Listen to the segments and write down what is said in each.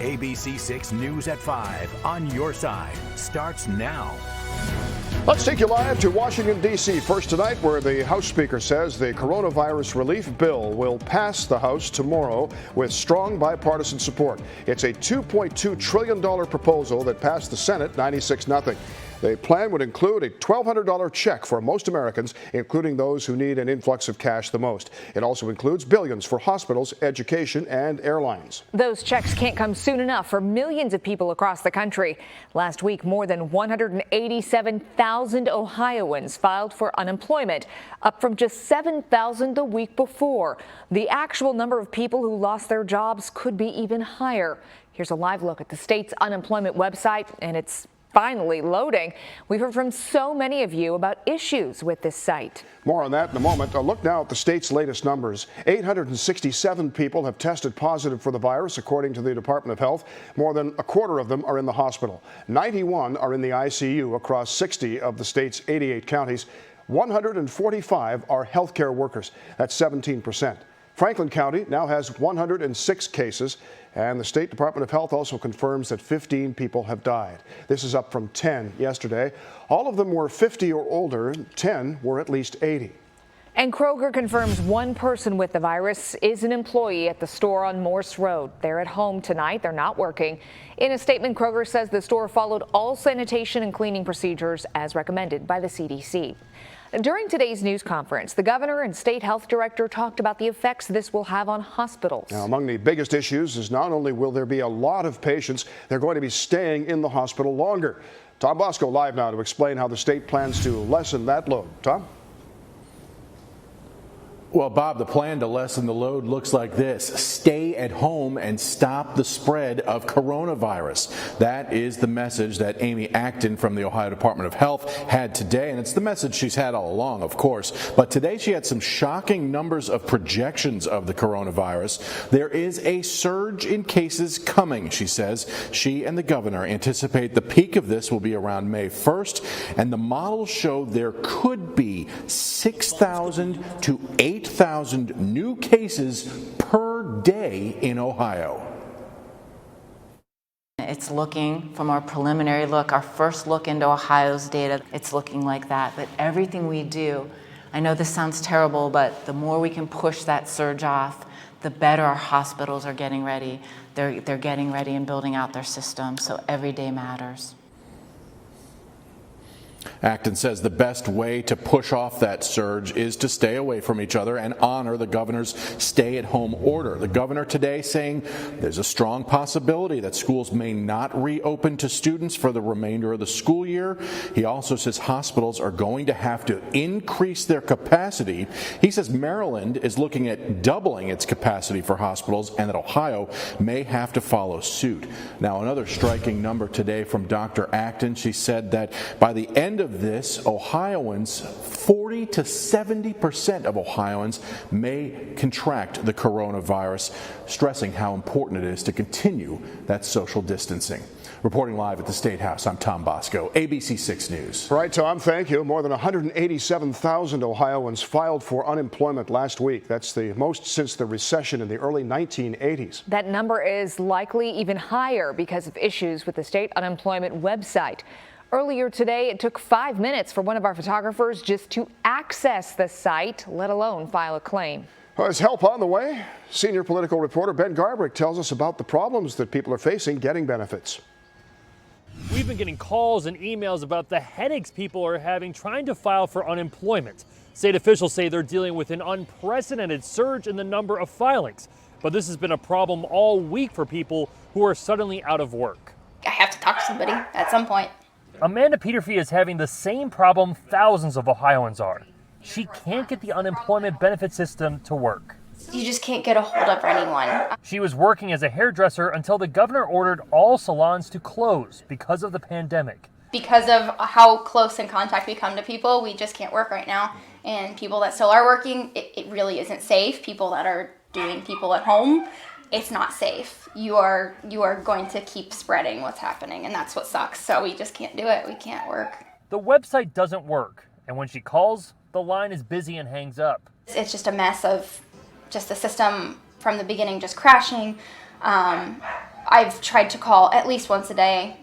ABC6 News at 5 on your side starts now. Let's take you live to Washington, D.C. first tonight, where the House Speaker says the coronavirus relief bill will pass the House tomorrow with strong bipartisan support. It's a $2.2 trillion proposal that passed the Senate 96-0. The plan would include a $1,200 check for most Americans, including those who need an influx of cash the most. It also includes billions for hospitals, education, and airlines. Those checks can't come soon enough for millions of people across the country. Last week, more than 187,000 Ohioans filed for unemployment, up from just 7,000 the week before. The actual number of people who lost their jobs could be even higher. Here's a live look at the state's unemployment website, and it's finally loading. We've heard from so many of you about issues with this site. More on that in a moment. A look now at the state's latest numbers. 867 people have tested positive for the virus, according to the Department of Health. More than a quarter of them are in the hospital. 91 are in the ICU across 60 of the state's 88 counties. 145 are healthcare workers. That's 17%. Franklin County now has 106 cases, and the State Department of Health also confirms that 15 people have died. This is up from 10 yesterday. All of them were 50 or older. 10 were at least 80. And Kroger confirms one person with the virus is an employee at the store on Morse Road. They're at home tonight. They're not working. In a statement, Kroger says the store followed all sanitation and cleaning procedures as recommended by the CDC. During today's news conference, the governor and state health director talked about the effects this will have on hospitals. Now, among the biggest issues is not only will there be a lot of patients, they're going to be staying in the hospital longer. Tom Bosco live now to explain how the state plans to lessen that load. Tom? Well, Bob, the plan to lessen the load looks like this. Stay at home and stop the spread of coronavirus. That is the message that Amy Acton from the Ohio Department of Health had today, and it's the message she's had all along, of course. But today she had some shocking numbers of projections of the coronavirus. There is a surge in cases coming, she says. She and the governor anticipate the peak of this will be around May 1st, and the models show there could be 6,000 to 8,000 new cases per day in Ohio. It's looking, from our preliminary look, our first look into Ohio's data, it's looking like that. But everything we do, I know this sounds terrible, but the more we can push that surge off, the better our hospitals are getting ready. They're getting ready and building out their system, so every day matters. Acton says the best way to push off that surge is to stay away from each other and honor the governor's stay-at-home order. The governor today saying there's a strong possibility that schools may not reopen to students for the remainder of the school year. He also says hospitals are going to have to increase their capacity. He says Maryland is looking at doubling its capacity for hospitals and that Ohio may have to follow suit. Now, another striking number today from Dr. Acton. She said that by the end of this, Ohioans, 40 to 70% of Ohioans may contract the coronavirus, stressing how important it is to continue that social distancing. Reporting live at the State House, I'm Tom Bosco, ABC 6 News. All right, Tom, thank you. More than 187,000 Ohioans filed for unemployment last week. That's the most since the recession in the early 1980s. That number is likely even higher because of issues with the state unemployment website. Earlier today, it took 5 minutes for one of our photographers just to access the site, let alone file a claim. Well, is help on the way? Senior political reporter Ben Garbrick tells us about the problems that people are facing getting benefits. We've been getting calls and emails about the headaches people are having trying to file for unemployment. State officials say they're dealing with an unprecedented surge in the number of filings. But this has been a problem all week for people who are suddenly out of work. I have to talk to somebody at some point. Amanda Peterfee is having the same problem thousands of Ohioans are. She can't get the unemployment benefit system to work. You just can't get a hold of anyone. She was working as a hairdresser until the governor ordered all salons to close because of the pandemic. Because of how close in contact we come to people, we just can't work right now. And people that still are working, it really isn't safe. People that are doing people at home, it's not safe. You are going to keep spreading what's happening, and that's what sucks. So we just can't do it. We can't work. The website doesn't work, and when she calls, the line is busy and hangs up. It's just a mess of just the system from the beginning just crashing. I've tried to call at least once a day.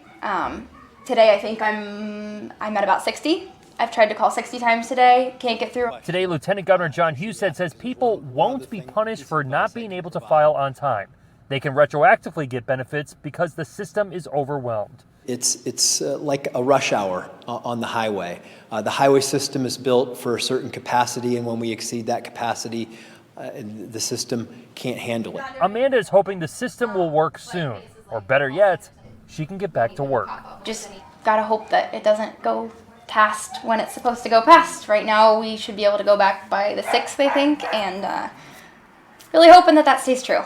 Today I think I'm at about 60. I've tried to call 60 times today, can't get through. Today, Lieutenant Governor John Husted says people won't be punished for not being able to file on time. They can retroactively get benefits because the system is overwhelmed. It's like a rush hour on the highway. The highway system is built for a certain capacity, and when we exceed that capacity, the system can't handle it. Amanda is hoping the system will work soon, or better yet, she can get back to work. Just gotta hope that it doesn't go past when it's supposed to go past. Right now we should be able to go back by the 6th, I think, and really hoping that stays true.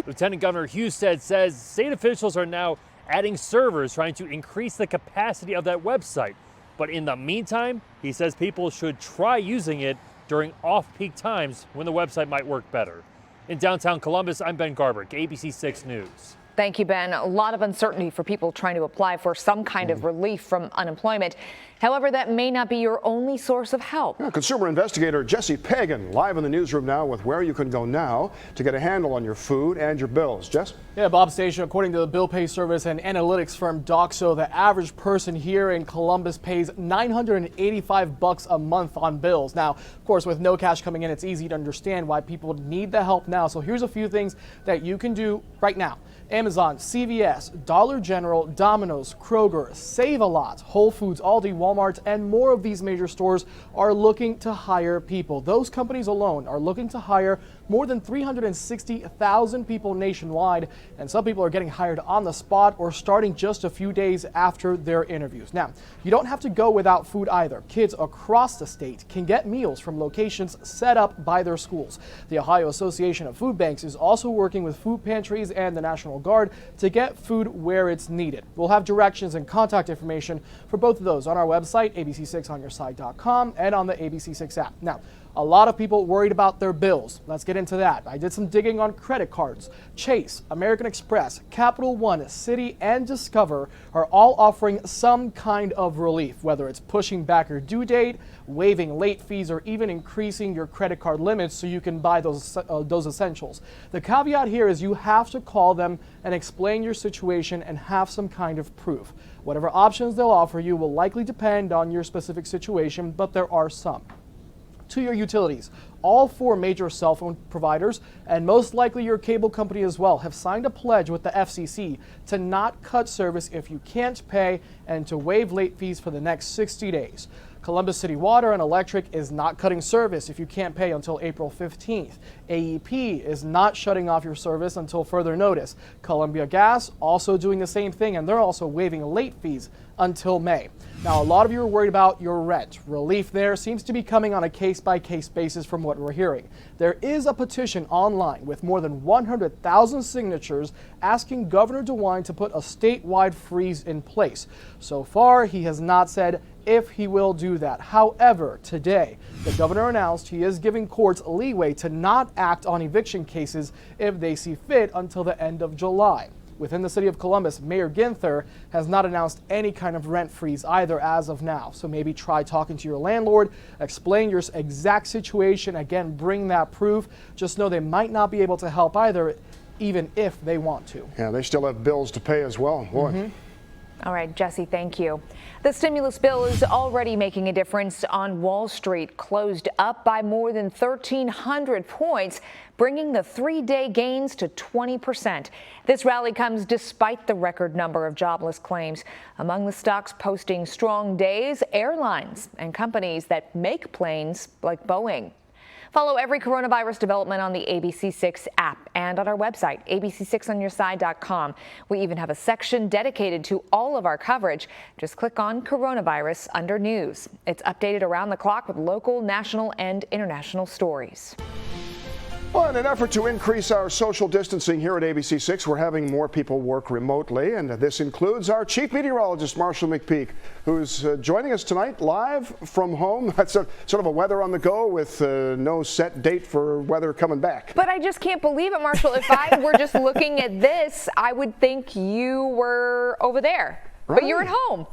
Lieutenant Governor Husted says state officials are now adding servers trying to increase the capacity of that website. But in the meantime, he says people should try using it during off-peak times when the website might work better. In downtown Columbus, I'm Ben Garber, ABC 6 News. Thank you, Ben. A lot of uncertainty for people trying to apply for some kind of relief from unemployment. However, that may not be your only source of help. Consumer investigator Jesse Pagan live in the newsroom now with where you can go now to get a handle on your food and your bills. Jess? Yeah, Bob Station, according to the bill pay service and analytics firm Doxo, the average person here in Columbus pays $985 a month on bills. Now, of course, with no cash coming in, it's easy to understand why people need the help now. So here's a few things that you can do right now. Amazon, CVS, Dollar General, Domino's, Kroger, Save-A-Lot, Whole Foods, Aldi, Walmart, and more of these major stores are looking to hire people. Those companies alone are looking to hire more than 360,000 people nationwide, and some people are getting hired on the spot or starting just a few days after their interviews. Now, you don't have to go without food either. Kids across the state can get meals from locations set up by their schools. The Ohio Association of Food Banks is also working with food pantries and the National Guard to get food where it's needed. We'll have directions and contact information for both of those on our website, abc6onyourside.com, and on the ABC6 app. Now, a lot of people worried about their bills. Let's get into that. I did some digging on credit cards. Chase, American Express, Capital One, Citi, and Discover are all offering some kind of relief, whether it's pushing back your due date, waiving late fees, or even increasing your credit card limits so you can buy those essentials. The caveat here is you have to call them and explain your situation and have some kind of proof. Whatever options they'll offer you will likely depend on your specific situation, but there are some. To your utilities, all 4 major cell phone providers, and most likely your cable company as well, have signed a pledge with the FCC to not cut service if you can't pay and to waive late fees for the next 60 days. Columbus City Water and Electric is not cutting service if you can't pay until April 15th. AEP is not shutting off your service until further notice. Columbia Gas also doing the same thing, and they're also waiving late fees until May. Now, a lot of you are worried about your rent. Relief there seems to be coming on a case-by-case basis from what we're hearing. There is a petition online with more than 100,000 signatures asking Governor DeWine to put a statewide freeze in place. So far, he has not said if he will do that. However, today, the governor announced he is giving courts leeway to not act on eviction cases if they see fit until the end of July. Within the city of Columbus, Mayor Ginther has not announced any kind of rent freeze either as of now. So maybe try talking to your landlord, explain your exact situation, again, bring that proof. Just know they might not be able to help either, even if they want to. Yeah, they still have bills to pay as well. Boy. All right, Jesse, thank you. The stimulus bill is already making a difference on Wall Street, closed up by more than 1,300 points, bringing the 3-day gains to 20%. This rally comes despite the record number of jobless claims. Among the stocks posting strong days, airlines and companies that make planes like Boeing. Follow every coronavirus development on the ABC6 app and on our website, abc6onyourside.com. We even have a section dedicated to all of our coverage. Just click on coronavirus under news. It's updated around the clock with local, national, and international stories. Well, in an effort to increase our social distancing here at ABC6, we're having more people work remotely, and this includes our chief meteorologist, Marshall McPeak, who's joining us tonight live from home. That's sort of a weather on the go with no set date for weather coming back. But I just can't believe it, Marshall. If I were just looking at this, I would think you were over there, but you're at home.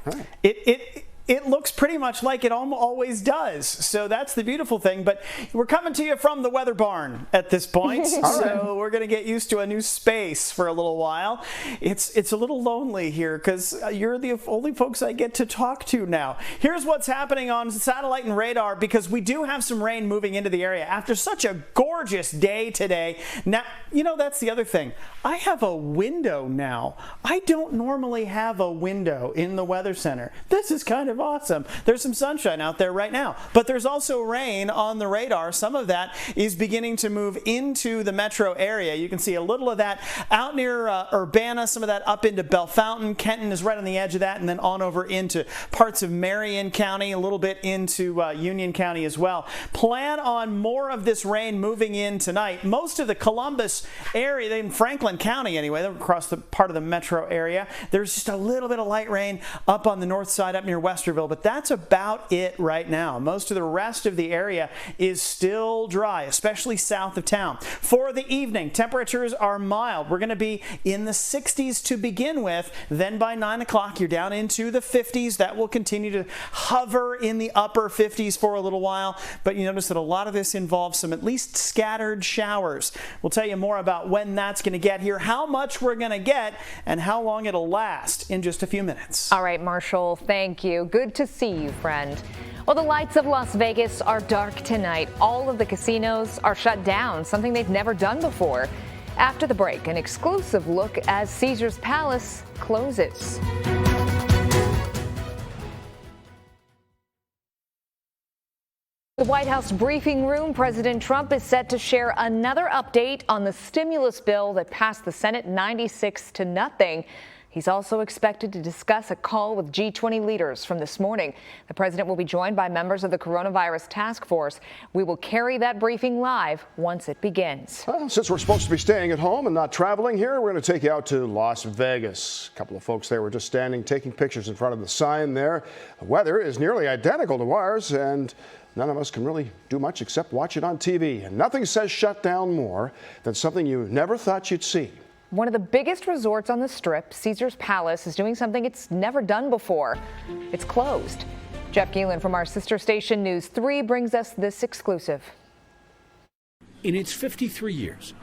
It it looks pretty much like it always does. So that's the beautiful thing. But we're coming to you from the weather barn at this point. So we're going to get used to a new space for a little while. It's a little lonely here because you're the only folks I get to talk to now. Here's what's happening on satellite and radar, because we do have some rain moving into the area after such a gorgeous day today. Now, you know, that's the other thing. I have a window now. I don't normally have a window in the weather center. This is kind of awesome. There's some sunshine out there right now, but there's also rain on the radar. Some of that is beginning to move into the metro area. You can see a little of that out near Urbana, some of that up into Bellefontaine. Kenton is right on the edge of that, and then on over into parts of Marion County, a little bit into Union County as well. Plan on more of this rain moving in tonight. Most of the Columbus area, in Franklin County anyway, across the part of the metro area, there's just a little bit of light rain up on the north side up near Westerville, but that's about it right now. Most of the rest of the area is still dry, especially south of town. For the evening, temperatures are mild. We're going to be in the 60s to begin with. Then by 9 o'clock, you're down into the 50s. That will continue to hover in the upper 50s for a little while, but you notice that a lot of this involves some at least scattered showers. We'll tell you more about when that's going to get here, how much we're going to get, and how long it'll last in just a few minutes. All right, Marshall, thank you. Good to see you, friend. Well, the lights of Las Vegas are dark tonight. All of the casinos are shut down, something they've never done before. After the break, an exclusive look as Caesars Palace closes. The White House briefing room, President Trump is set to share another update on the stimulus bill that passed the Senate 96-0. He's also expected to discuss a call with G20 leaders from this morning. The president will be joined by members of the coronavirus task force. We will carry that briefing live once it begins. Well, since we're supposed to be staying at home and not traveling here, we're going to take you out to Las Vegas. A couple of folks there were just standing, taking pictures in front of the sign there. The weather is nearly identical to ours, and none of us can really do much except watch it on TV. And nothing says shut down more than something you never thought you'd see. One of the biggest resorts on the Strip, Caesars Palace, is doing something it's never done before. It's closed. Jeff Gielan from our sister station News 3 brings us this exclusive. In its 53 years,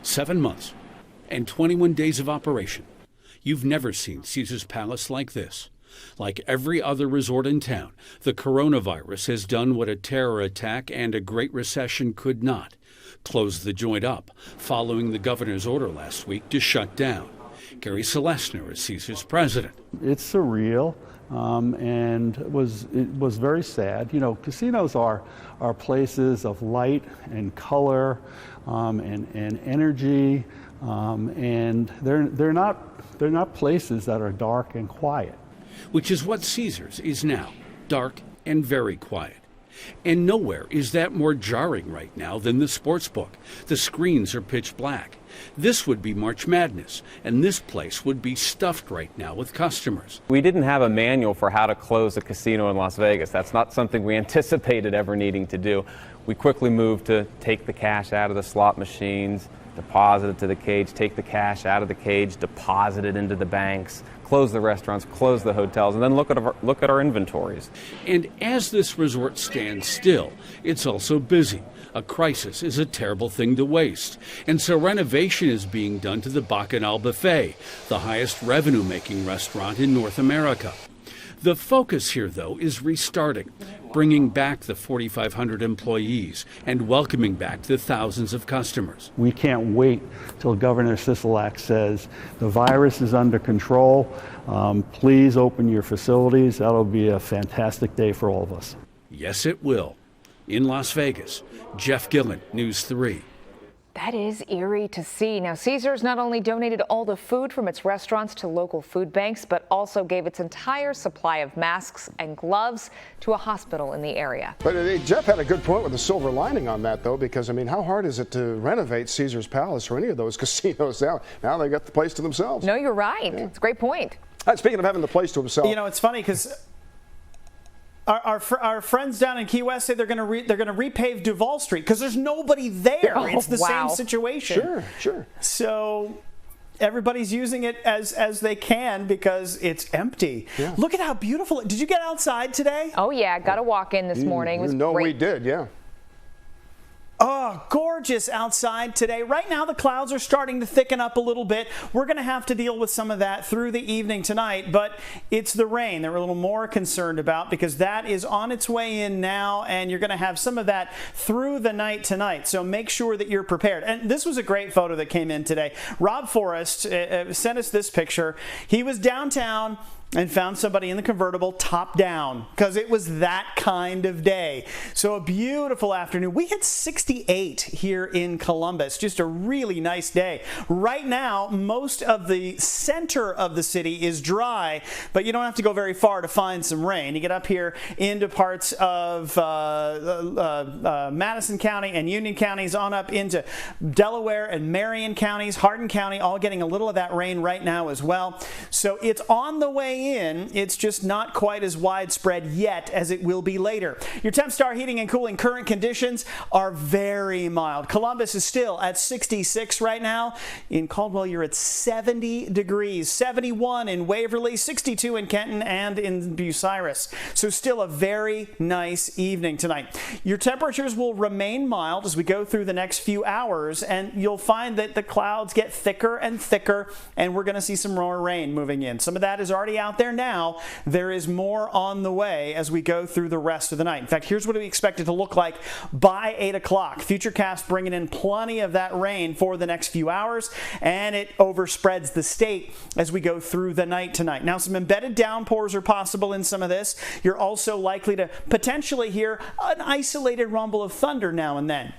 7 months, and 21 days of operation, you've never seen Caesars Palace like this. Like every other resort in town, the coronavirus has done what a terror attack and a Great Recession could not. Closed the joint up, following the governor's order last week to shut down. Gary Celestner is Caesars president. It's surreal, and it was very sad. You know, casinos are places of light and color and energy, and they're not places that are dark and quiet. Which is what Caesars is now, dark and very quiet. And nowhere is that more jarring right now than the sports book. The screens are pitch black. This would be March Madness, and this place would be stuffed right now with customers. We didn't have a manual for how to close a casino in Las Vegas. That's not something we anticipated ever needing to do. We quickly moved to take the cash out of the slot machines, deposit it to the cage, take the cash out of the cage, deposit it into the banks, close the restaurants, close the hotels, and then look at our inventories. And as this resort stands still, it's also busy. A crisis is a terrible thing to waste. And so renovation is being done to the Bacchanal Buffet, the highest revenue-making restaurant in North America. The focus here, though, is restarting, bringing back the 4,500 employees and welcoming back the thousands of customers. We can't wait till Governor Sisolak says the virus is under control. Please open your facilities. That'll be a fantastic day for all of us. Yes, it will. In Las Vegas, Jeff Gillen, News 3. That is eerie to see. Now, Caesars not only donated all the food from its restaurants to local food banks, but also gave its entire supply of masks and gloves to a hospital in the area. But Jeff had a good point with the silver lining on that, though, because, I mean, how hard is it to renovate Caesars Palace or any of those casinos now? Now they got the place to themselves. No, you're right. Yeah. It's a great point. Speaking of having the place to himself. You know, it's funny because Our friends down in Key West say they're going to repave Duval Street because there's nobody there. It's the same situation. Sure. So everybody's using it as they can because it's empty. Yeah. Look at how beautiful. Did you get outside today? Oh yeah, got a walk in this morning. It was great. We did, yeah. Oh, gorgeous outside today. Right now, the clouds are starting to thicken up a little bit. We're going to have to deal with some of that through the evening tonight, but it's the rain that we're a little more concerned about because that is on its way in now, and you're going to have some of that through the night tonight. So make sure that you're prepared. And this was a great photo that came in today. Rob Forrest sent us this picture. He was downtown and found somebody in the convertible top down because it was that kind of day. So a beautiful afternoon. We hit 68 here in Columbus. Just a really nice day. Right now, most of the center of the city is dry, but you don't have to go very far to find some rain. You get up here into parts of Madison County and Union counties on up into Delaware and Marion counties, Hardin County, all getting a little of that rain right now as well. So it's on the way in. It's just not quite as widespread yet as it will be later. Your Tempstar heating and cooling current conditions are very mild. Columbus is still at 66 right now. In Caldwell, you're at 70 degrees, 71 in Waverly, 62 in Kenton and in Bucyrus. So still a very nice evening tonight. Your temperatures will remain mild as we go through the next few hours, and you'll find that the clouds get thicker and thicker, and we're going to see some more rain moving in. Some of that is already out there now. There is more on the way as we go through the rest of the night. In fact, here's what we expect it to look like by 8 o'clock. Futurecast bringing in plenty of that rain for the next few hours, and it overspreads the state as we go through the night tonight. Now, some embedded downpours are possible in some of this. You're also likely to potentially hear an isolated rumble of thunder now and then.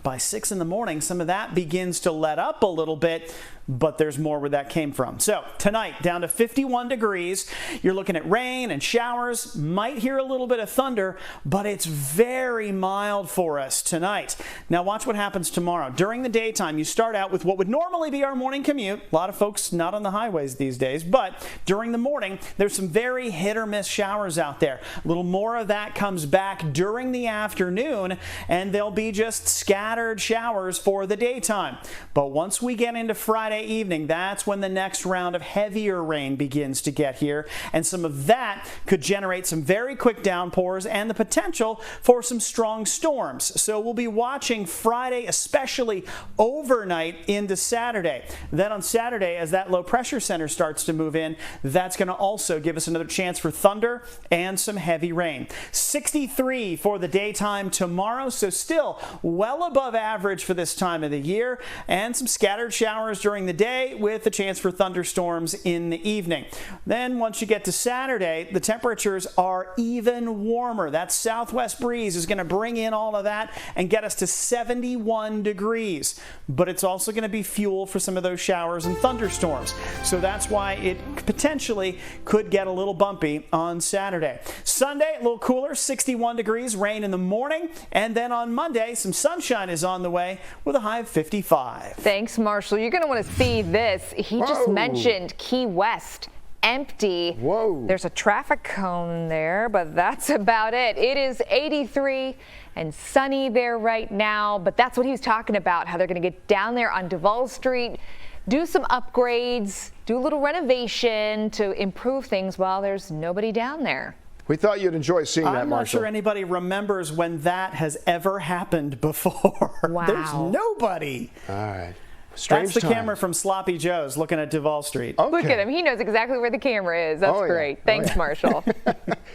By 6 in the morning, some of that begins to let up a little bit, but there's more where that came from. So tonight, down to 51 degrees. You're looking at rain and showers. Might hear a little bit of thunder, but it's very mild for us tonight. Now watch what happens tomorrow. During the daytime, you start out with what would normally be our morning commute. A lot of folks not on the highways these days, but during the morning, there's some very hit or miss showers out there. A little more of that comes back during the afternoon, and there'll be just scattered showers for the daytime. But once we get into Friday evening, that's when the next round of heavier rain begins to get here, and some of that could generate some very quick downpours and the potential for some strong storms. So we'll be watching Friday, especially overnight into Saturday. Then on Saturday, as that low pressure center starts to move in, that's going to also give us another chance for thunder and some heavy rain. 63 for the daytime tomorrow, so still well above average for this time of the year, and some scattered showers during the day with a chance for thunderstorms in the evening. Then once you get to Saturday, the temperatures are even warmer. That southwest breeze is going to bring in all of that and get us to 71 degrees. But it's also going to be fuel for some of those showers and thunderstorms. So that's why it potentially could get a little bumpy on Saturday. Sunday, a little cooler, 61 degrees, rain in the morning. And then on Monday, some sunshine is on the way with a high of 55. Thanks, Marshall. You're going to want to see this. He just mentioned Key West. Empty. Whoa. There's a traffic cone there, but that's about it. It is 83 and sunny there right now, but that's what he was talking about, how they're going to get down there on Duval Street, do some upgrades, do a little renovation to improve things while there's nobody down there. We thought you'd enjoy seeing that, Marshall. I'm not sure anybody remembers when that has ever happened before. Wow. There's nobody. All right. Strange That's the times. Camera from Sloppy Joe's looking at Duval Street. Okay. Look at him. He knows exactly where the camera is. That's great. Thanks, Marshall.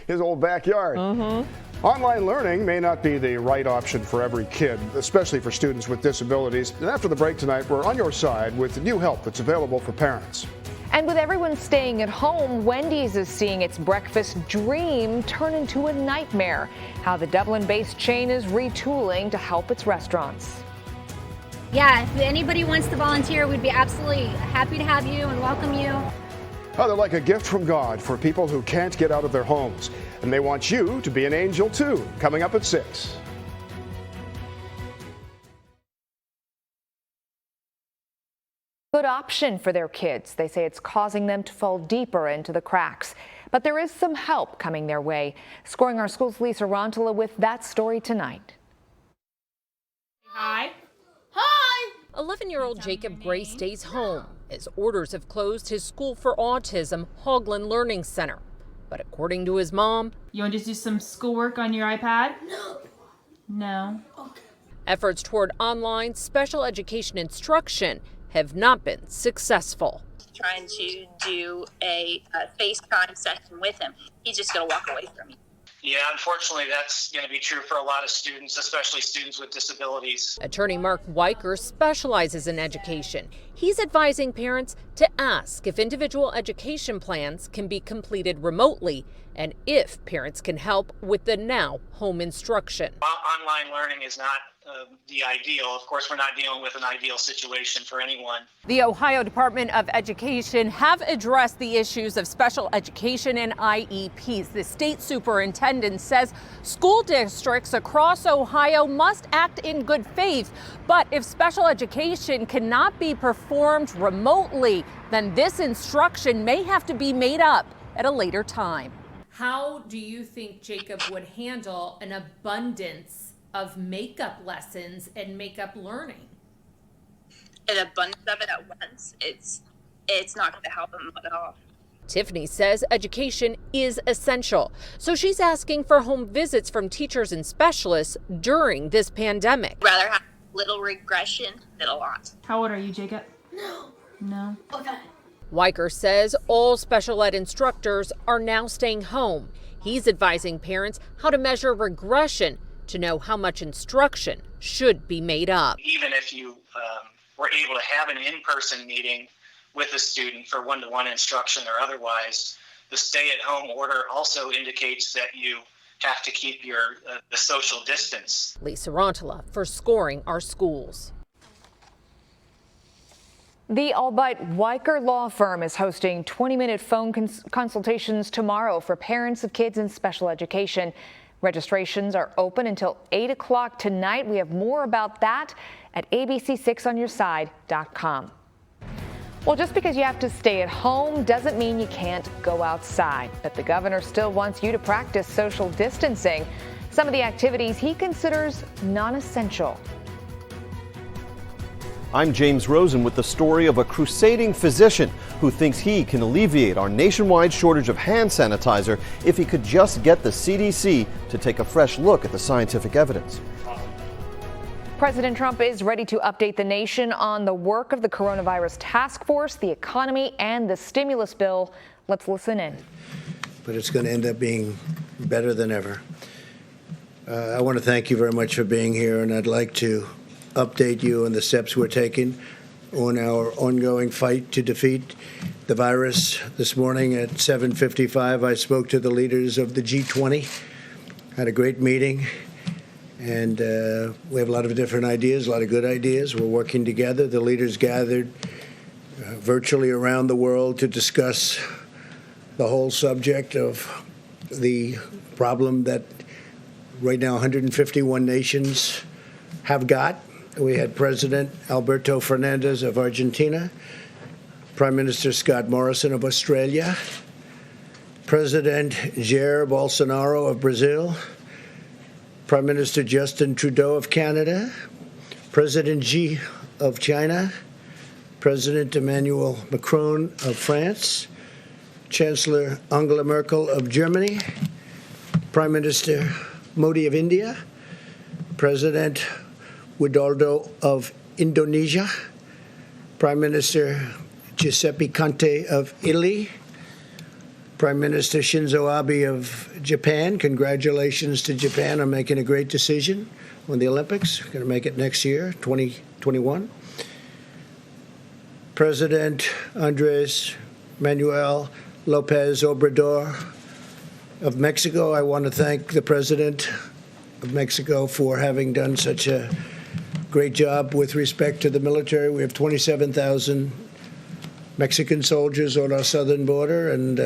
His old backyard. Online learning may not be the right option for every kid, especially for students with disabilities. And after the break tonight, we're on your side with new help that's available for parents. And with everyone staying at home, Wendy's is seeing its breakfast dream turn into a nightmare. How the Dublin-based chain is retooling to help its restaurants. Yeah, if anybody wants to volunteer, we'd be absolutely happy to have you and welcome you. Oh, they're like a gift from God for people who can't get out of their homes. And they want you to be an angel too, coming up at 6. Good option for their kids. They say it's causing them to fall deeper into the cracks. But there is some help coming their way. Scoring Our School's Lisa Rontola with that story tonight. Hi. Hi! 11-year-old Jacob Gray stays home as orders have closed his school for autism, Hogland Learning Center. But according to his mom, you want to just do some schoolwork on your iPad? No. Okay. Efforts toward online special education instruction have not been successful. Trying to do a FaceTime session with him. He's just going to walk away from me. Yeah, unfortunately, that's going to be true for a lot of students, especially students with disabilities. Attorney Mark Weicker specializes in education. He's advising parents to ask if individual education plans can be completed remotely and if parents can help with the now home instruction. Online learning is not the ideal. Of course, we're not dealing with an ideal situation for anyone. The Ohio Department of Education have addressed the issues of special education and IEPs. The state superintendent says school districts across Ohio must act in good faith. But if special education cannot be performed remotely, then this instruction may have to be made up at a later time. How do you think Jacob would handle an abundance of makeup lessons and makeup learning? An abundance of it at once, it's not going to help him at all. Tiffany says education is essential, so she's asking for home visits from teachers and specialists during this pandemic. Rather have little regression than a lot. How old are you, Jacob? No. Okay. Weicker says all special ed instructors are now staying home. He's advising parents how to measure regression to know how much instruction should be made up. Even if you were able to have an in-person meeting with a student for one-to-one instruction or otherwise, the stay-at-home order also indicates that you have to keep the social distance. Lisa Rantala for Scoring Our Schools. The Albite Weicker Law Firm is hosting 20-minute phone consultations tomorrow for parents of kids in special education. Registrations are open until 8 o'clock tonight. We have more about that at abc6onyourside.com. Well, just because you have to stay at home doesn't mean you can't go outside. But the governor still wants you to practice social distancing. Some of the activities he considers non-essential. I'm James Rosen with the story of a crusading physician who thinks he can alleviate our nationwide shortage of hand sanitizer if he could just get the CDC to take a fresh look at the scientific evidence. President Trump is ready to update the nation on the work of the coronavirus task force, the economy, and the stimulus bill. Let's listen in. But it's going to end up being better than ever. I want to thank you very much for being here, and I'd like to update you on the steps we're taking on our ongoing fight to defeat the virus. This morning at 7:55, I spoke to the leaders of the G20, had a great meeting, and we have a lot of different ideas, a lot of good ideas. We're working together. The leaders gathered virtually around the world to discuss the whole subject of the problem that right now 151 nations have got. We had President Alberto Fernandez of Argentina, Prime Minister Scott Morrison of Australia, President Jair Bolsonaro of Brazil, Prime Minister Justin Trudeau of Canada, President Xi of China, President Emmanuel Macron of France, Chancellor Angela Merkel of Germany, Prime Minister Modi of India, President Widodo of Indonesia, Prime Minister Giuseppe Conte of Italy, Prime Minister Shinzo Abe of Japan. Congratulations to Japan on making a great decision on the Olympics. Going to make it next year, 2021. President Andres Manuel Lopez Obrador of Mexico. I want to thank the President of Mexico for having done such a great job with respect to the military. We have 27,000 Mexican soldiers on our southern border, and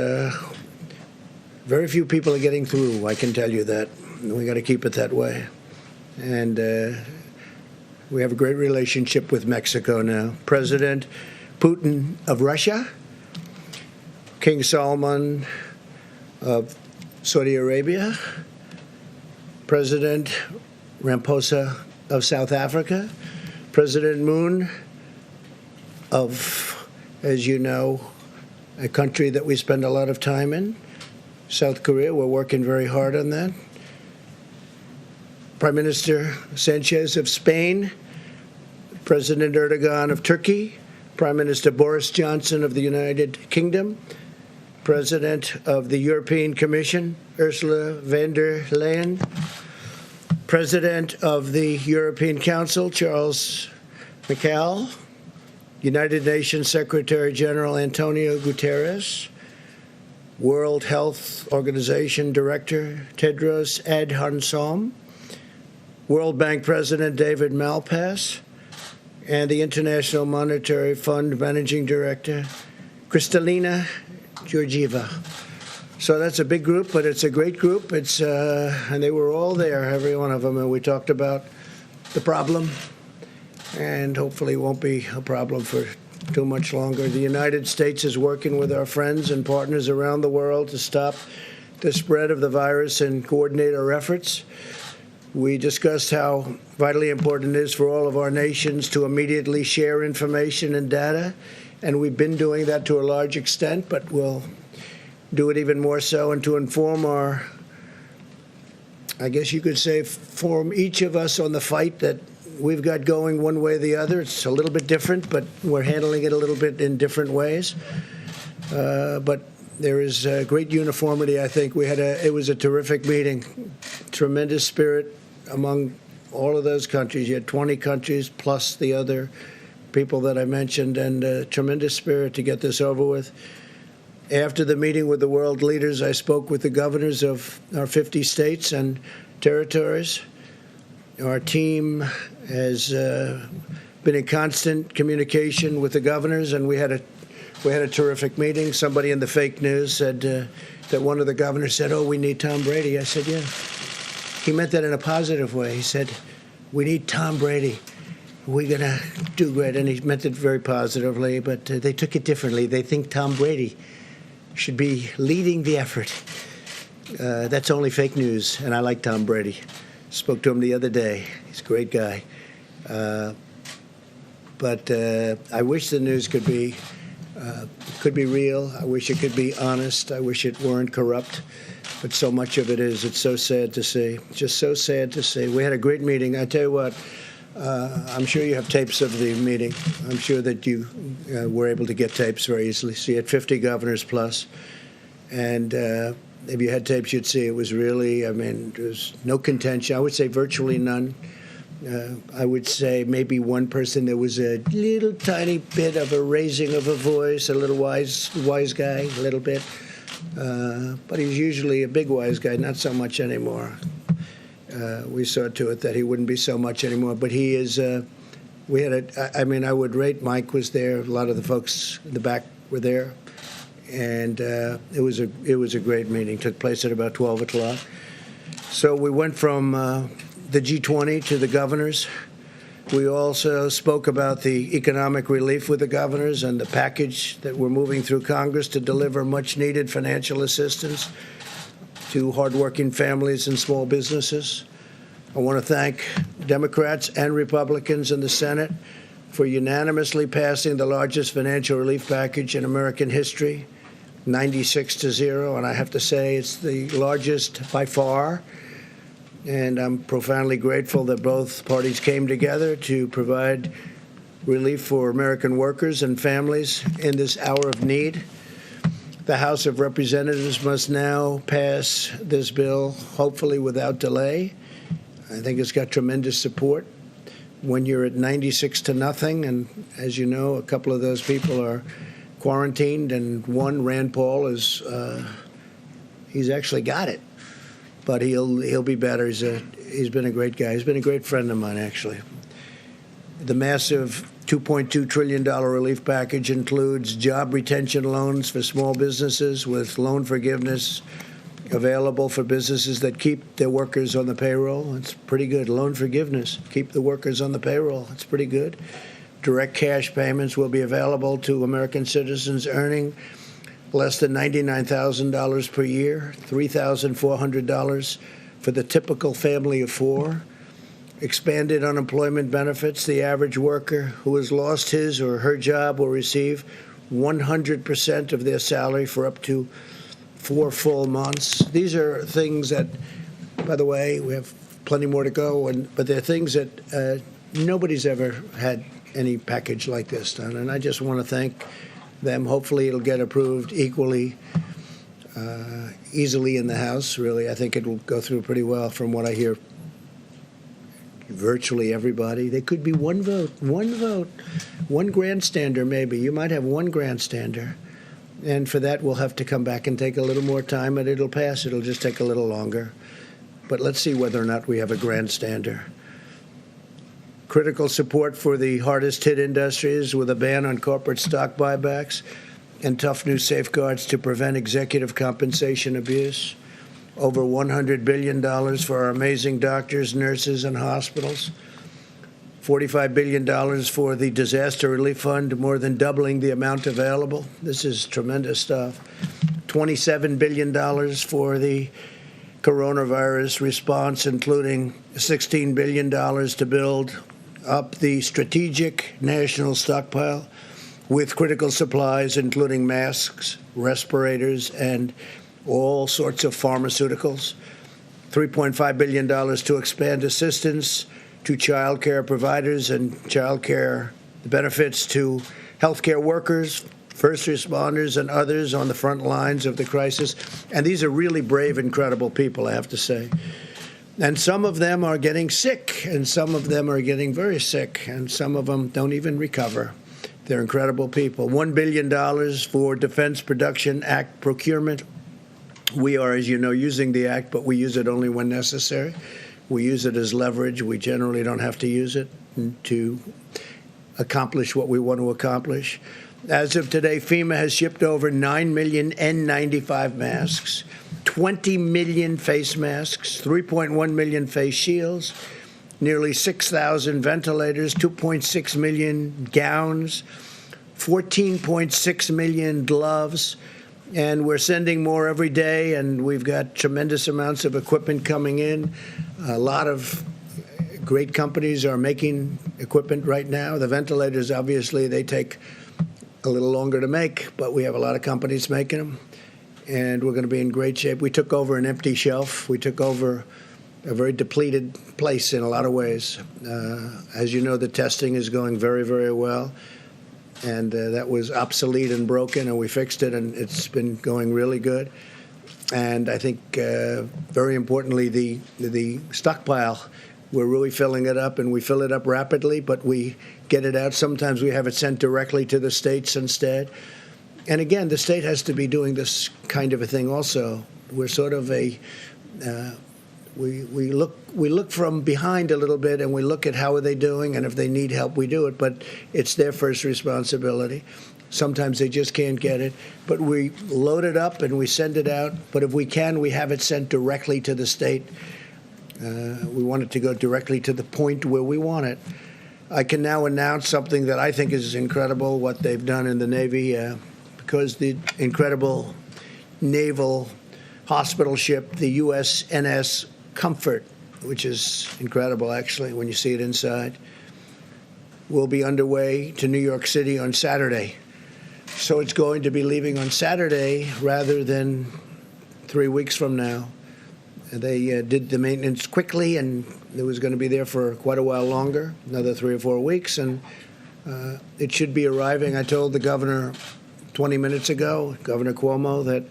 very few people are getting through, I can tell you that. We got to keep it that way. And we have a great relationship with Mexico now. President Putin of Russia, King Salman of Saudi Arabia, President Ramaphosa of South Africa, President Moon of, as you know, a country that we spend a lot of time in, South Korea. We're working very hard on that. Prime Minister Sanchez of Spain, President Erdogan of Turkey, Prime Minister Boris Johnson of the United Kingdom, President of the European Commission, Ursula von der Leyen, President of the European Council, Charles Michel, United Nations Secretary General Antonio Guterres, World Health Organization Director Tedros Adhanom, World Bank President David Malpass, and the International Monetary Fund Managing Director Kristalina Georgieva. So that's a big group, but it's a great group. And they were all there, every one of them, and we talked about the problem, and hopefully it won't be a problem for too much longer. The United States is working with our friends and partners around the world to stop the spread of the virus and coordinate our efforts. We discussed how vitally important it is for all of our nations to immediately share information and data, and we've been doing that to a large extent, but we'll do it even more so, and to inform our, I guess you could say, inform each of us on the fight that we've got going one way or the other. It's a little bit different, but we're handling it a little bit in different ways. But there is great uniformity, I think. It was a terrific meeting, tremendous spirit among all of those countries. You had 20 countries plus the other people that I mentioned, and tremendous spirit to get this over with. After the meeting with the world leaders, I spoke with the governors of our 50 states and territories. Our team has been in constant communication with the governors, and we had a terrific meeting. Somebody in the fake news said that one of the governors said, "Oh, we need Tom Brady." I said, "Yeah." He meant that in a positive way. He said, "We need Tom Brady. We're going to do great." And he meant it very positively, but they took it differently. They think Tom Brady should be leading the effort. That's only fake news, and I like Tom Brady. Spoke to him the other day. He's a great guy. But I wish the news could be real. I wish it could be honest. I wish it weren't corrupt. But so much of it is. It's so sad to see. Just so sad to see. We had a great meeting. I tell you what, I'm sure you have tapes of the meeting. I'm sure that you were able to get tapes very easily. So you had 50 governors plus. And if you had tapes, you'd see it was really, there was no contention. I would say virtually none. I would say maybe one person, there was a little tiny bit of a raising of a voice, a little wise guy, a little bit. But he's usually a big wise guy, not so much anymore. We saw to it that he wouldn't be so much anymore. But he is, I would rate Mike was there. A lot of the folks in the back were there. And it was a great meeting. Took place at about 12 o'clock. So we went from the G20 to the governors. We also spoke about the economic relief with the governors and the package that we're moving through Congress to deliver much-needed financial assistance to hardworking families and small businesses. I want to thank Democrats and Republicans in the Senate for unanimously passing the largest financial relief package in American history, 96-0, and I have to say it's the largest by far. And I'm profoundly grateful that both parties came together to provide relief for American workers and families in this hour of need. The House of Representatives must now pass this bill, hopefully without delay. I think it's got tremendous support. When you're at 96-0, and as you know, a couple of those people are quarantined, and one, Rand Paul, he's actually got it. But he'll be better. He's been a great guy. He's been a great friend of mine, actually. The massive $2.2 trillion relief package includes job retention loans for small businesses with loan forgiveness available for businesses that keep their workers on the payroll. It's pretty good. Loan forgiveness. Keep the workers on the payroll. It's pretty good. Direct cash payments will be available to American citizens earning less than $99,000 per year, $3,400 for the typical family of four. expanded unemployment benefits. The average worker who has lost his or her job will receive 100% of their salary for up to 4 full months. These are things that, by the way, we have plenty more to go, but they're things that nobody's ever had any package like this done. And I just want to thank them. Hopefully it'll get approved equally easily in the House, really. I think it will go through pretty well from what I hear. Virtually everybody. There could be one vote, one grandstander maybe. You might have one grandstander. And for that, we'll have to come back and take a little more time, and it'll pass. It'll just take a little longer. But let's see whether or not we have a grandstander. Critical support for the hardest hit industries with a ban on corporate stock buybacks and tough new safeguards to prevent executive compensation abuse. Over $100 billion for our amazing doctors, nurses, and hospitals. $45 billion for the Disaster Relief Fund, more than doubling the amount available. This is tremendous stuff. $27 billion for the coronavirus response, including $16 billion to build up the strategic national stockpile with critical supplies, including masks, respirators, and all sorts of pharmaceuticals. $3.5 billion to expand assistance to child care providers and child care benefits to healthcare workers, first responders, and others on the front lines of the crisis. And these are really brave, incredible people, I have to say. And some of them are getting sick, and some of them are getting very sick, and some of them don't even recover. They're incredible people. $1 billion for Defense Production Act procurement. We are, as you know, using the act, but we use it only when necessary. We use it as leverage. We generally don't have to use it to accomplish what we want to accomplish. As of today, FEMA has shipped over 9 million N95 masks, 20 million face masks, 3.1 million face shields, nearly 6,000 ventilators, 2.6 million gowns, 14.6 million gloves. And we're sending more every day, and we've got tremendous amounts of equipment coming in. A lot of great companies are making equipment right now. The ventilators, obviously, they take a little longer to make, but we have a lot of companies making them, and we're going to be in great shape. We took over an empty shelf. We took over a very depleted place in a lot of ways. As you know, the testing is going very, very well. And that was obsolete and broken, and we fixed it, and it's been going really good. And I think, very importantly, the stockpile, we're really filling it up, and we fill it up rapidly, but we get it out. Sometimes we have it sent directly to the states instead. And again, the state has to be doing this kind of a thing also. We're sort of a we look from behind a little bit, and we look at how are they doing, and if they need help, we do it. But it's their first responsibility. Sometimes they just can't get it. But we load it up and we send it out. But if we can, we have it sent directly to the state. We want it to go directly to the point where we want it. I can now announce something that I think is incredible, what they've done in the Navy, because the incredible naval hospital ship, the USNS Comfort, which is incredible, actually, when you see it inside, will be underway to New York City on Saturday. So it's going to be leaving on Saturday rather than 3 weeks from now. They did the maintenance quickly, and it was going to be there for quite a while longer, another 3 or 4 weeks, and it should be arriving. I told the governor 20 minutes ago, Governor Cuomo, that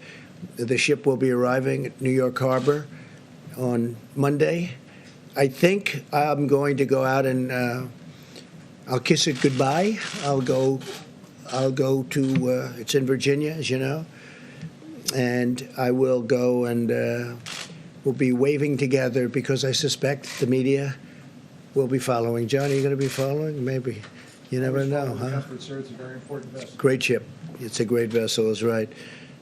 the ship will be arriving at New York Harbor on Monday. I think I'm going to go out and I'll kiss it goodbye. I'll go to it's in Virginia, as you know, and I will go and we'll be waving together because I suspect the media will be following. John, are you going to be following? Maybe. You never know, huh? It's a very important vessel. Great ship. It's a great vessel, is right.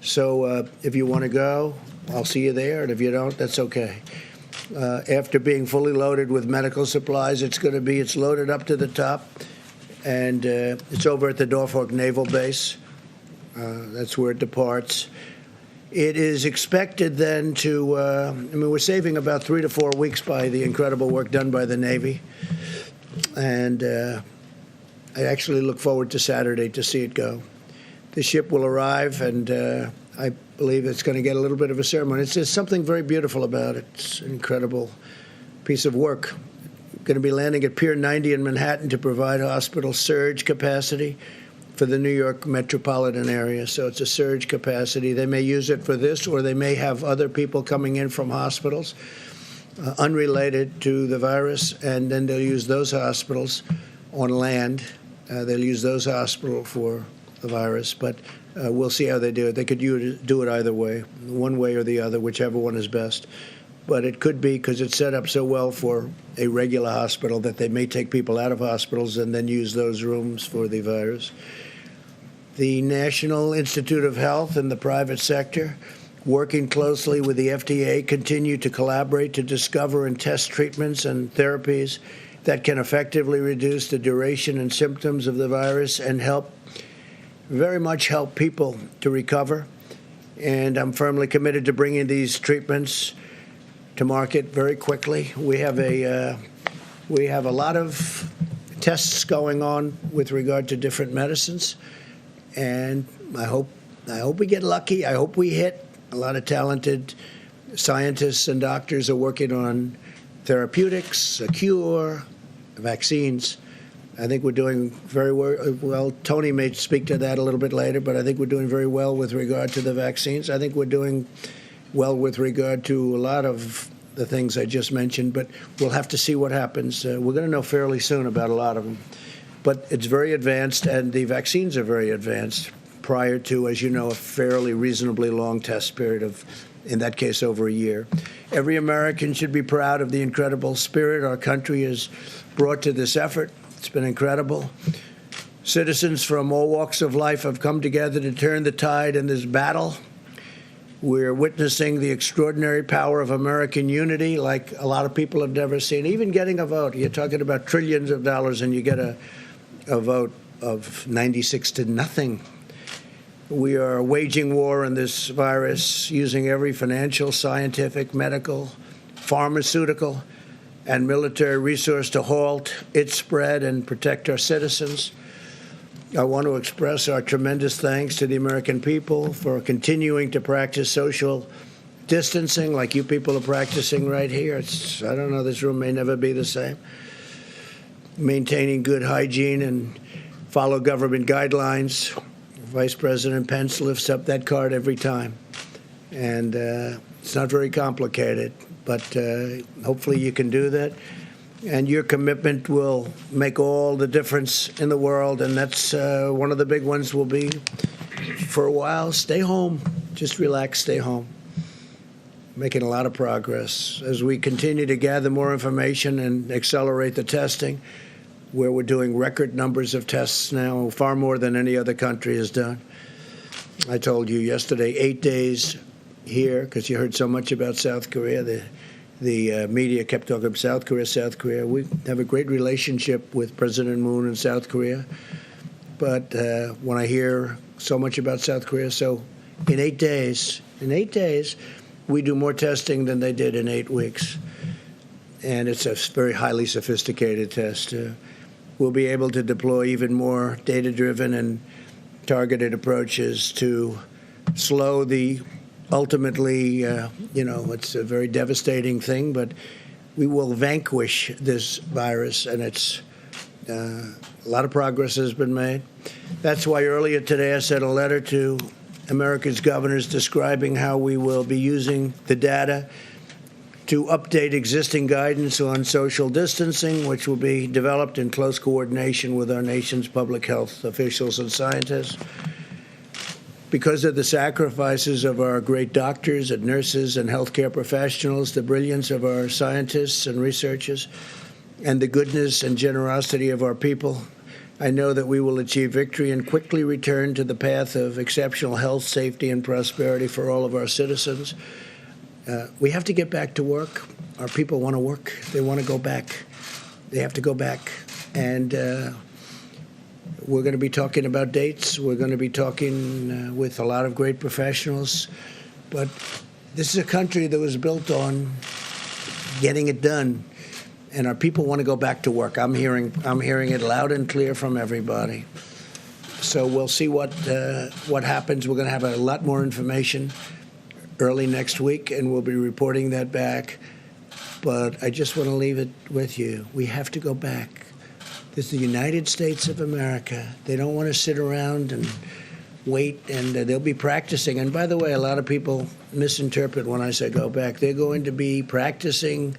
So if you want to go, I'll see you there, and if you don't, that's okay. After being fully loaded with medical supplies, it's loaded up to the top, and it's over at the Norfolk Naval Base. That's where it departs. It is expected then to, we're saving about 3 to 4 weeks by the incredible work done by the Navy. And I actually look forward to Saturday to see it go. The ship will arrive, and I believe it's going to get a little bit of a ceremony. There's something very beautiful about it. It's an incredible piece of work. Going to be landing at Pier 90 in Manhattan to provide hospital surge capacity for the New York metropolitan area. So it's a surge capacity. They may use it for this, or they may have other people coming in from hospitals unrelated to the virus, and then they'll use those hospitals on land. They'll use those hospitals for the virus, but we'll see how they do it. They could do it either way, one way or the other, whichever one is best. But it could be, because it's set up so well for a regular hospital, that they may take people out of hospitals and then use those rooms for the virus. The National Institute of Health and the private sector, working closely with the FDA, continue to collaborate to discover and test treatments and therapies that can effectively reduce the duration and symptoms of the virus and very much help people to recover. And I'm firmly committed to bringing these treatments to market very quickly. We have a lot of tests going on with regard to different medicines, and I hope we get lucky. I hope we hit. A lot of talented scientists and doctors are working on therapeutics, a cure, vaccines. I think we're doing very well. Tony may speak to that a little bit later, but I think we're doing very well with regard to the vaccines. I think we're doing well with regard to a lot of the things I just mentioned, but we'll have to see what happens. We're going to know fairly soon about a lot of them. But it's very advanced, and the vaccines are very advanced prior to, as you know, a fairly reasonably long test period of, in that case, over a year. Every American should be proud of the incredible spirit our country has brought to this effort. It's been incredible. Citizens from all walks of life have come together to turn the tide in this battle. We're witnessing the extraordinary power of American unity like a lot of people have never seen. Even getting a vote. You're talking about trillions of dollars, and you get a vote of 96 to nothing. We are waging war on this virus using every financial, scientific, medical, pharmaceutical, and military resource to halt its spread and protect our citizens. I want to express our tremendous thanks to the American people for continuing to practice social distancing like you people are practicing right here. I don't know, this room may never be the same. Maintaining good hygiene and follow government guidelines. Vice President Pence lifts up that card every time. And it's not very complicated, but hopefully you can do that. And your commitment will make all the difference in the world, and that's one of the big ones will be, for a while, stay home. Just relax, stay home. Making a lot of progress. As we continue to gather more information and accelerate the testing, where we're doing record numbers of tests now, far more than any other country has done. I told you yesterday, 8 days here, because you heard so much about South Korea. The media kept talking about South Korea, South Korea. We have a great relationship with President Moon in South Korea. But when I hear so much about South Korea, so in 8 days, we do more testing than they did in 8 weeks. And it's a very highly sophisticated test. We'll be able to deploy even more data-driven and targeted approaches to slow the ultimately, it's a very devastating thing, but we will vanquish this virus, and it's a lot of progress has been made. That's why earlier today I sent a letter to America's governors describing how we will be using the data to update existing guidance on social distancing, which will be developed in close coordination with our nation's public health officials and scientists. Because of the sacrifices of our great doctors and nurses and healthcare professionals, the brilliance of our scientists and researchers, and the goodness and generosity of our people, I know that we will achieve victory and quickly return to the path of exceptional health, safety, and prosperity for all of our citizens. We have to get back to work. Our people want to work. They want to go back. They have to go back. And we're going to be talking about dates. We're going to be talking with a lot of great professionals But this is a country that was built on getting it done, and our people want to go back to work. I'm hearing it loud and clear from everybody. So we'll see what happens. We're going to have a lot more information early next week, and we'll be reporting that back. But I just want to leave it with you. We have to go back. This is the United States of America. They don't want to sit around and wait, and they'll be practicing. And by the way, a lot of people misinterpret when I say go back. They're going to be practicing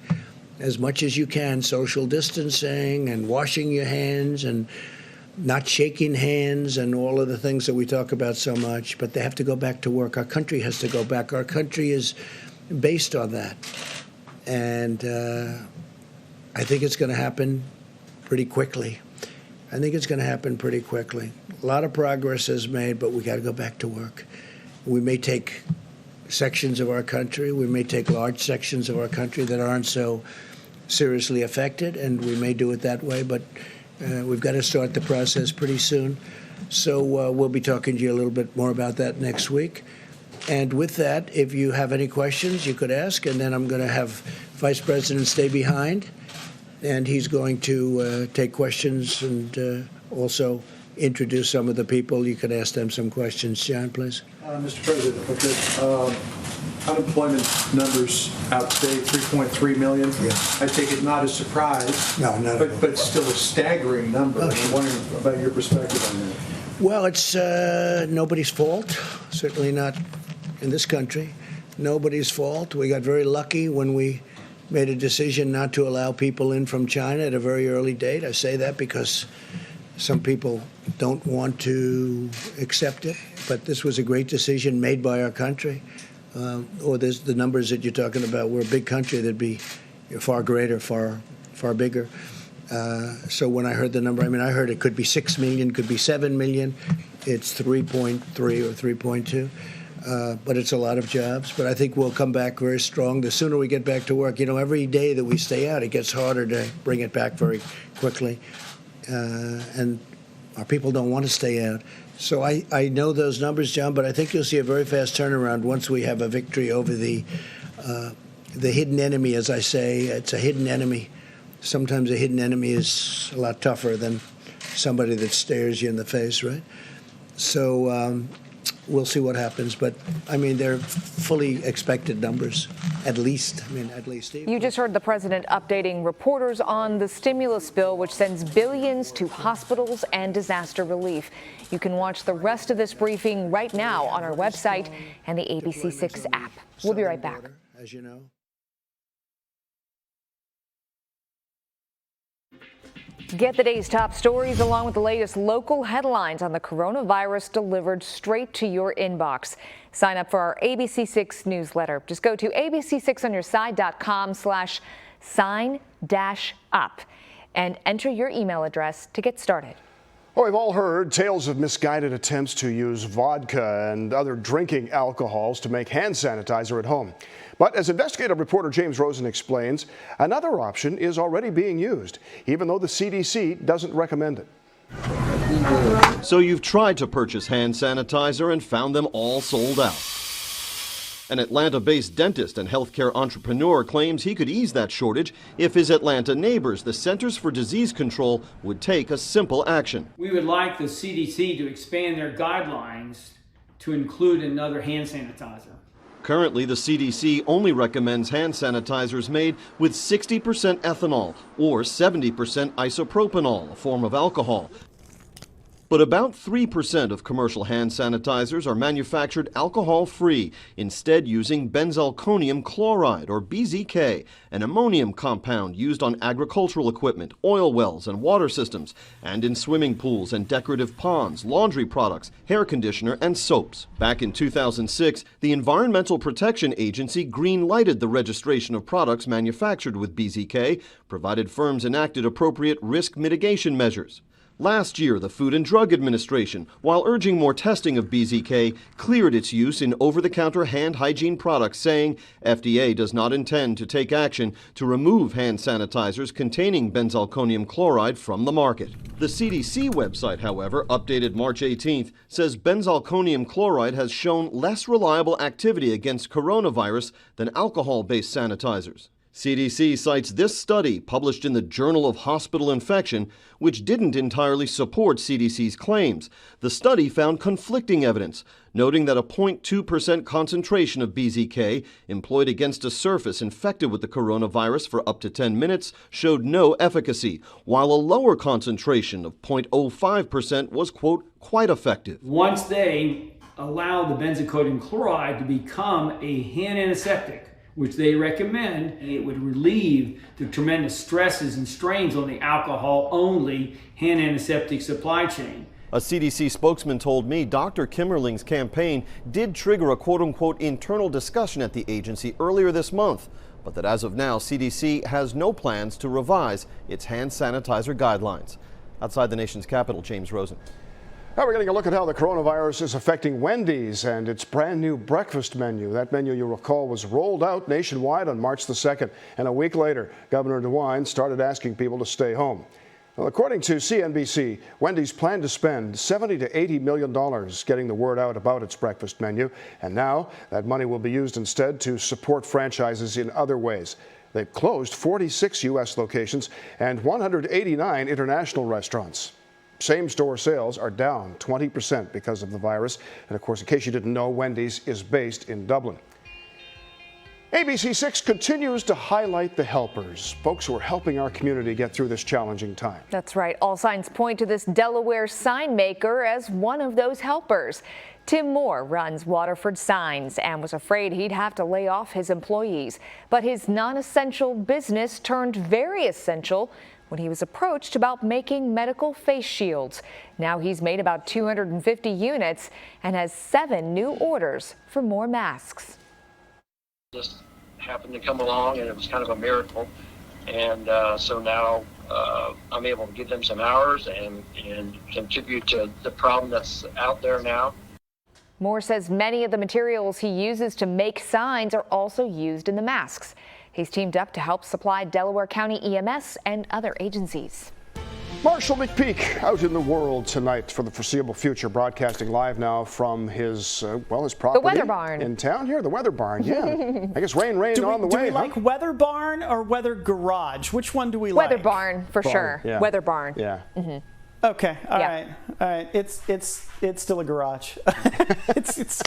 as much as you can, social distancing and washing your hands and not shaking hands and all of the things that we talk about so much. But they have to go back to work. Our country has to go back. Our country is based on that. And I think it's going to happen pretty quickly. I think it's going to happen pretty quickly. A lot of progress is made, but we got to go back to work. We may take sections of our country, we may take large sections of our country that aren't so seriously affected, and we may do it that way, but we've got to start the process pretty soon. So we'll be talking to you a little bit more about that next week. And with that, if you have any questions, you could ask, and then I'm going to have Vice President stay behind, and he's going to take questions and also introduce some of the people. You could ask them some questions. John, please. Mr. President, okay. Unemployment numbers out today, 3.3 million. Yeah. I take it not a surprise. No, not at all. But still a staggering number. I'm wondering about your perspective on that. Well, it's nobody's fault, certainly not in this country. Nobody's fault. We got very lucky when we made a decision not to allow people in from China at a very early date. I say that because some people don't want to accept it, but this was a great decision made by our country. Or there's the numbers that you're talking about. We're a big country. That'd be far greater, far bigger. So when I heard the number, I mean, I heard it could be 6 million, could be 7 million. It's 3.3 or 3.2. But it's a lot of jobs. But I think we'll come back very strong. The sooner we get back to work, you know, every day that we stay out, it gets harder to bring it back very quickly. And our people don't want to stay out. So I know those numbers, John, but I think you'll see a very fast turnaround once we have a victory over the hidden enemy, as I say. It's a hidden enemy. Sometimes a hidden enemy is a lot tougher than somebody that stares you in the face, right? So we'll see what happens. But, I mean, they're fully expected numbers, at least. I mean, at least. You just heard the president updating reporters on the stimulus bill, which sends billions to hospitals and disaster relief. You can watch the rest of this briefing right now on our website and the ABC6 app. We'll be right back. As you know. Get the day's top stories along with the latest local headlines on the coronavirus delivered straight to your inbox. Sign up for our ABC6 newsletter. Just go to abc6onyourside.com/sign-up and enter your email address to get started. Well, we've all heard tales of misguided attempts to use vodka and other drinking alcohols to make hand sanitizer at home. But as investigative reporter James Rosen explains, another option is already being used, even though the CDC doesn't recommend it. So you've tried to purchase hand sanitizer and found them all sold out. An Atlanta-based dentist and healthcare entrepreneur claims he could ease that shortage if his Atlanta neighbors, the Centers for Disease Control, would take a simple action. We would like the CDC to expand their guidelines to include another hand sanitizer. Currently, the CDC only recommends hand sanitizers made with 60% ethanol or 70% isopropanol, a form of alcohol. But about 3% of commercial hand sanitizers are manufactured alcohol-free, instead using benzalkonium chloride, or BZK, an ammonium compound used on agricultural equipment, oil wells, and water systems, and in swimming pools and decorative ponds, laundry products, hair conditioner, and soaps. Back in 2006, the Environmental Protection Agency green-lighted the registration of products manufactured with BZK, provided firms enacted appropriate risk mitigation measures. Last year, the Food and Drug Administration, while urging more testing of BZK, cleared its use in over-the-counter hand hygiene products, saying FDA does not intend to take action to remove hand sanitizers containing benzalkonium chloride from the market. The CDC website, however, updated March 18th, says benzalkonium chloride has shown less reliable activity against coronavirus than alcohol-based sanitizers. CDC cites this study published in the Journal of Hospital Infection, which didn't entirely support CDC's claims. The study found conflicting evidence, noting that a 0.2% concentration of BZK employed against a surface infected with the coronavirus for up to 10 minutes showed no efficacy, while a lower concentration of 0.05% was, quote, quite effective. Once they allow the benzalkonium chloride to become a hand antiseptic, which they recommend, and it would relieve the tremendous stresses and strains on the alcohol-only hand antiseptic supply chain. A CDC spokesman told me Dr. Kimmerling's campaign did trigger a quote-unquote internal discussion at the agency earlier this month, but that as of now, CDC has no plans to revise its hand sanitizer guidelines. Outside the nation's capital, James Rosen. Now we're getting a look at how the coronavirus is affecting Wendy's and its brand new breakfast menu. That menu, you'll recall, was rolled out nationwide on March the 2nd. And a week later, Governor DeWine started asking people to stay home. Well, according to CNBC, Wendy's planned to spend $70 to $80 million getting the word out about its breakfast menu. And now that money will be used instead to support franchises in other ways. They've closed 46 U.S. locations and 189 international restaurants. Same-store sales are down 20% because of the virus. And of course, in case you didn't know, Wendy's is based in Dublin. ABC6 continues to highlight the helpers, folks who are helping our community get through this challenging time. That's right. All signs point to this Delaware sign maker as one of those helpers. Tim Moore runs Waterford Signs and was afraid he'd have to lay off his employees. But his non-essential business turned very essential when he was approached about making medical face shields. Now he's made about 250 units and has 7 new orders for more masks. Just happened to come along, and it was kind of a miracle. And so now I'm able to give them some hours and contribute to the problem that's out there now. Moore says many of the materials he uses to make signs are also used in the masks. He's teamed up to help supply Delaware County EMS and other agencies. Marshall McPeak out in the world tonight for the foreseeable future, broadcasting live now from his property. The Weather Barn. In town here, the Weather Barn, yeah. I guess rain on the way. Do we like Weather Barn or Weather Garage? Which one do we like? Weather Barn, for sure. Yeah. Weather Barn. Yeah. Mm-hmm. Okay, all right. It's still a garage. it's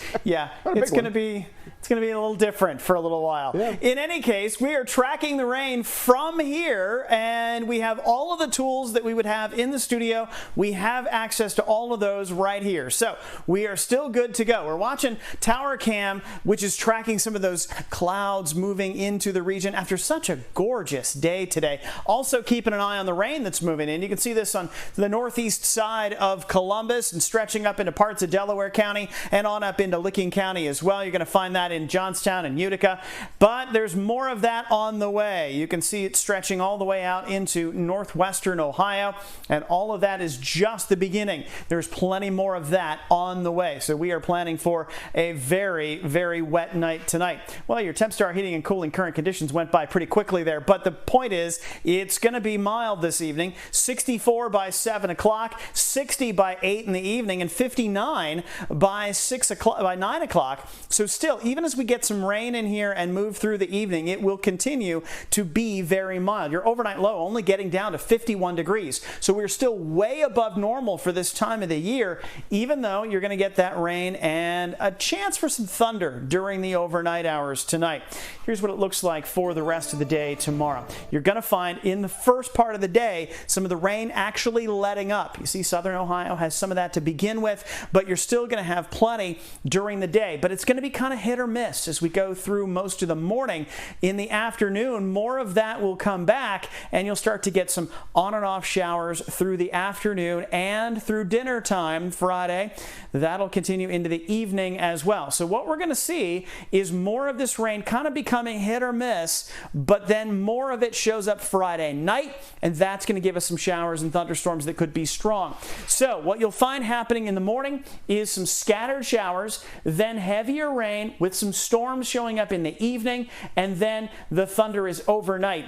gonna be a little different for a little while. Yeah. In any case, we are tracking the rain from here, and we have all of the tools that we would have in the studio. We have access to all of those right here, so we are still good to go. We're watching Tower Cam, which is tracking some of those clouds moving into the region after such a gorgeous day today. Also keeping an eye on the rain that's moving in. You can see this on the northeast side of Columbus and stretching up into parts of Delaware County and on up into Licking County as well. You're going to find that in Johnstown and Utica, but there's more of that on the way. You can see it stretching all the way out into northwestern Ohio, and all of that is just the beginning. There's plenty more of that on the way, so we are planning for a very, very wet night tonight. Well, your Tempstar heating and cooling current conditions went by pretty quickly there, but the point is it's going to be mild this evening. 64 by 7 o'clock, 60 by 8 in the evening, and 59 by 9 o'clock. So still, even as we get some rain in here and move through the evening, it will continue to be very mild. Your overnight low only getting down to 51 degrees. So we're still way above normal for this time of the year, even though you're going to get that rain and a chance for some thunder during the overnight hours tonight. Here's what it looks like for the rest of the day tomorrow. You're going to find in the first part of the day some of the rain actually letting up. You see southern Ohio has some of that to begin with, but you're still going to have plenty during the day. But it's going to be kind of hit or miss as we go through most of the morning. In the afternoon, more of that will come back, and you'll start to get some on and off showers through the afternoon and through dinner time Friday. That'll continue into the evening as well. So what we're going to see is more of this rain kind of becoming hit or miss, but then more of it shows up Friday night, and that's going to give us some showers and thunderstorms that could be strong. So what you'll find happening in the morning is some scattered showers, then heavier rain with some storms showing up in the evening, and then the thunder is overnight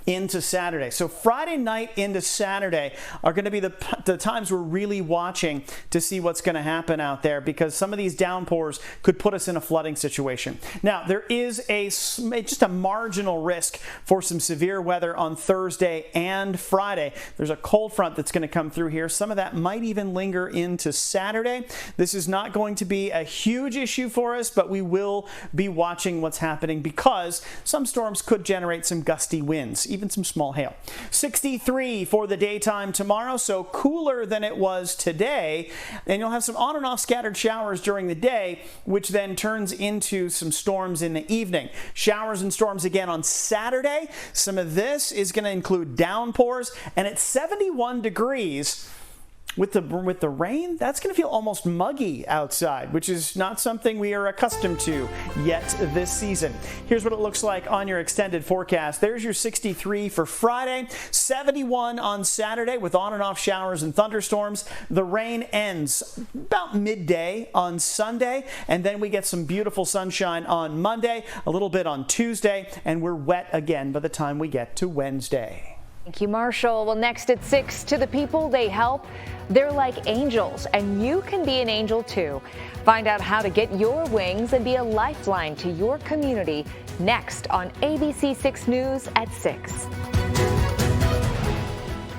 into Saturday. So Friday night into Saturday are going to be the times we're really watching to see what's going to happen out there, because some of these downpours could put us in a flooding situation. Now, there is just a marginal risk for some severe weather on Thursday and Friday. There's a cold front that's going to come through here. Some of that might even linger into Saturday. This is not going to be a huge issue for us, but we will be watching what's happening because some storms could generate some gusty winds, even some small hail. 63 for the daytime tomorrow, so cooler than it was today. And you'll have some on and off scattered showers during the day, which then turns into some storms in the evening. Showers and storms again on Saturday. Some of this is going to include downpours, and at 71 degrees, with the rain, that's going to feel almost muggy outside, which is not something we are accustomed to yet this season. Here's what it looks like on your extended forecast. There's your 63 for Friday, 71 on Saturday with on and off showers and thunderstorms. The rain ends about midday on Sunday, and then we get some beautiful sunshine on Monday, a little bit on Tuesday, and we're wet again by the time we get to Wednesday. Thank you, Marshall. Well, next at 6, to the people they help. They're like angels, and you can be an angel too. Find out how to get your wings and be a lifeline to your community next on ABC 6 News at 6.